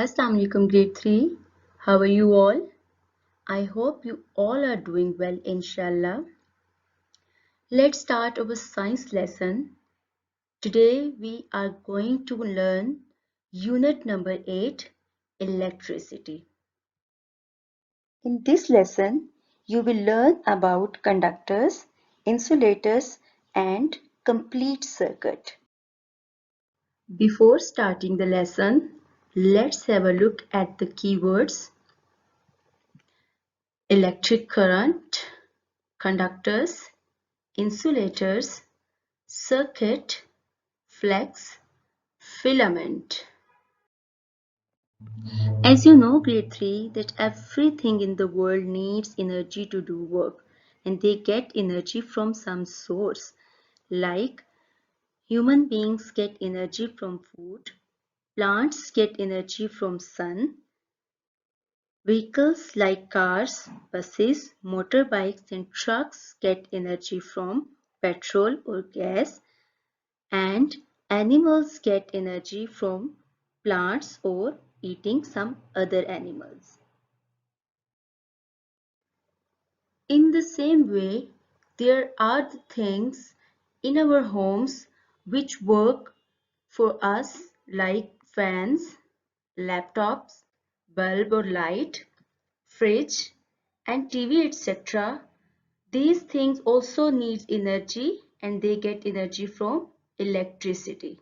Assalamu alaikum grade 3. How are you all? I hope you all are doing well inshallah. Let's start our science lesson. Today we are going to learn unit number 8, electricity. In this lesson you will learn about conductors, insulators and complete circuit. Before starting the lesson, let's have a look at the keywords: electric current, conductors, insulators, circuit, flex, filament. As you know, grade 3, that everything in the world needs energy to do work, and they get energy from some source. Like human beings get energy from food, plants get energy from sun, vehicles like cars, buses, motorbikes and trucks get energy from petrol or gas, and animals get energy from plants or eating some other animals. In the same way, there are the things in our homes which work for us, like fans, laptops, bulb or light, fridge and TV, etc. These things also need energy and they get energy from electricity.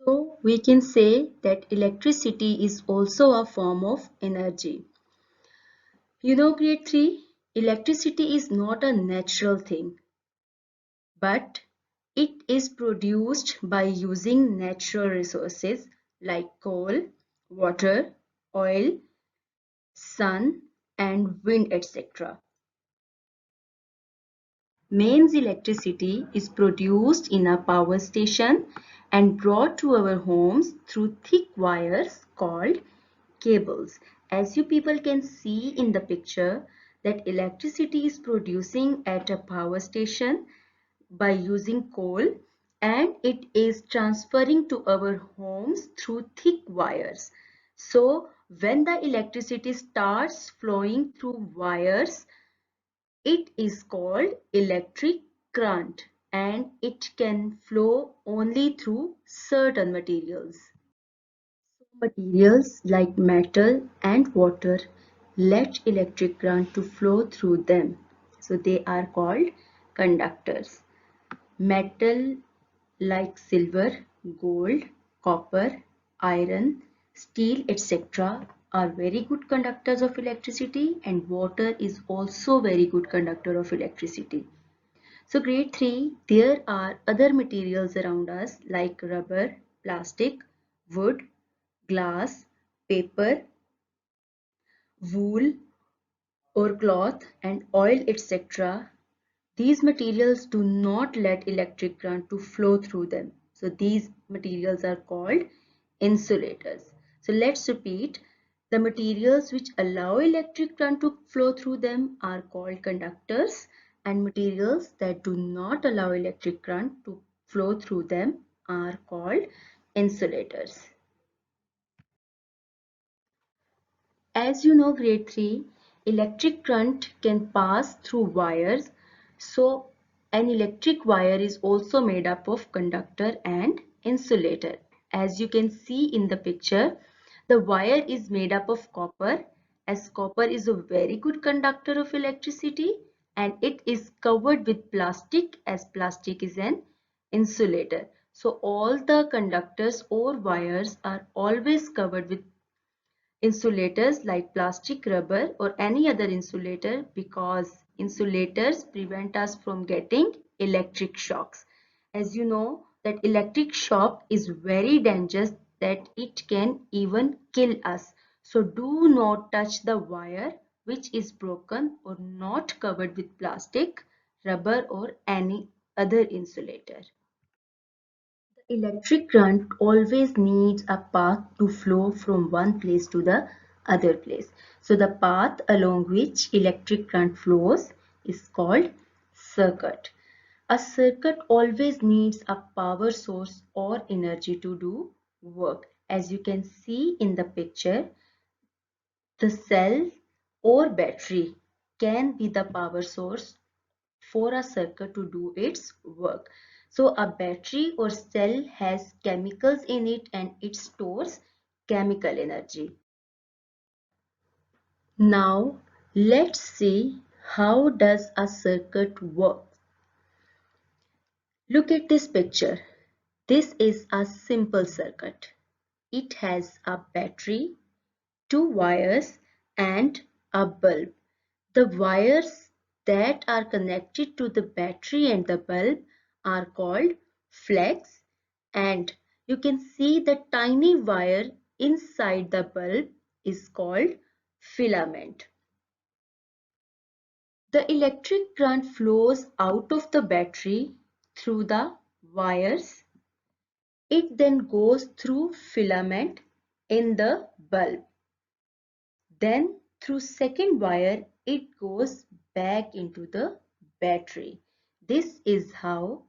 So we can say that electricity is also a form of energy. You know, grade 3, electricity is not a natural thing, but it is produced by using natural resources like coal, water, oil, sun and wind, etc. Mains electricity is produced in a power station and brought to our homes through thick wires called cables. As you people can see in the picture, that electricity is producing at a power station by using coal, and it is transferring to our homes through thick wires. So when the electricity starts flowing through wires, it is called electric current, and it can flow only through certain materials. Materials like metal and water let electric current to flow through them. So they are called conductors. Metal like silver, gold, copper, iron, steel, etc. are very good conductors of electricity, and water is also very good conductor of electricity. So grade 3, there are other materials around us like rubber, plastic, wood, glass, paper, wool or cloth and oil, etc. These materials do not let electric current to flow through them. So these materials are called insulators. So let's repeat. The materials which allow electric current to flow through them are called conductors, and materials that do not allow electric current to flow through them are called insulators. As you know, grade 3, electric current can pass through wires. So an electric wire is also made up of conductor and insulator. As you can see in the picture, the wire is made up of copper, as copper is a very good conductor of electricity, and it is covered with plastic, as plastic is an insulator. So all the conductors or wires are always covered with insulators like plastic, rubber or any other insulator, because insulators prevent us from getting electric shocks. As you know, that electric shock is very dangerous, that it can even kill us. So do not touch the wire which is broken or not covered with plastic, rubber or any other insulator. The electric current always needs a path to flow from one place to the other place. So the path along which electric current flows is called circuit. A circuit always needs a power source or energy to do work. As you can see in the picture, the cell or battery can be the power source for a circuit to do its work. So a battery or cell has chemicals in it and it stores chemical energy. Now let's see how does a circuit work. Look at this picture. This is a simple circuit. It has a battery, two wires and a bulb. The wires that are connected to the battery and the bulb are called flex, and you can see the tiny wire inside the bulb is called filament. The electric current flows out of the battery through the wires. It then goes through filament in the bulb. Then through second wire it goes back into the battery. This is how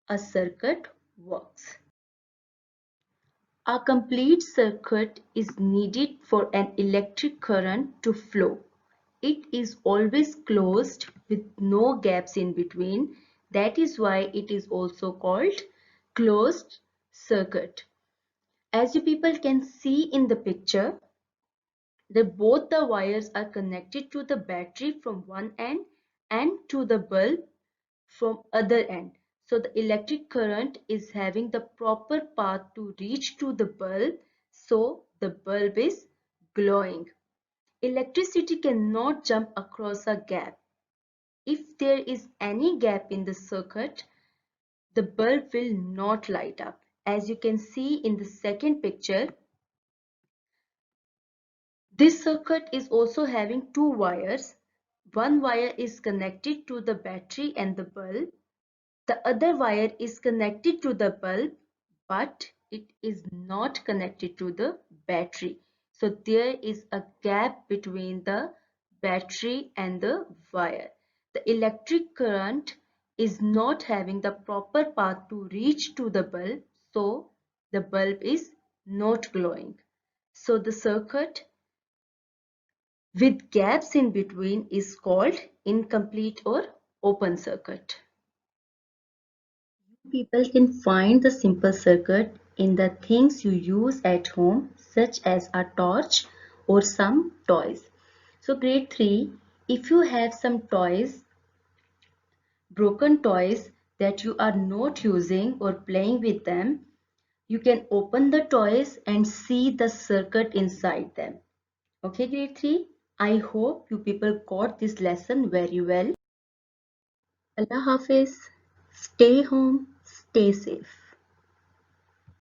a circuit works. A complete circuit is needed for an electric current to flow. It is always closed with no gaps in between. That is why it is also called closed circuit. As you people can see in the picture, both the wires are connected to the battery from one end and to the bulb from other end. So the electric current is having the proper path to reach to the bulb, so the bulb is glowing. Electricity cannot jump across a gap. If there is any gap in the circuit, the bulb will not light up. As you can see in the second picture, this circuit is also having two wires. One wire is connected to the battery and the bulb. The other wire is connected to the bulb, but it is not connected to the battery. So there is a gap between the battery and the wire. The electric current is not having the proper path to reach to the bulb, so the bulb is not glowing. So the circuit with gaps in between is called incomplete or open circuit. People can find the simple circuit in the things you use at home, such as a torch or some toys. So grade 3, if you have some toys, broken toys that you are not using or playing with them, you can open the toys and see the circuit inside them. Okay grade 3, I hope you people got this lesson very well. Allah Hafiz. Stay home, stay safe.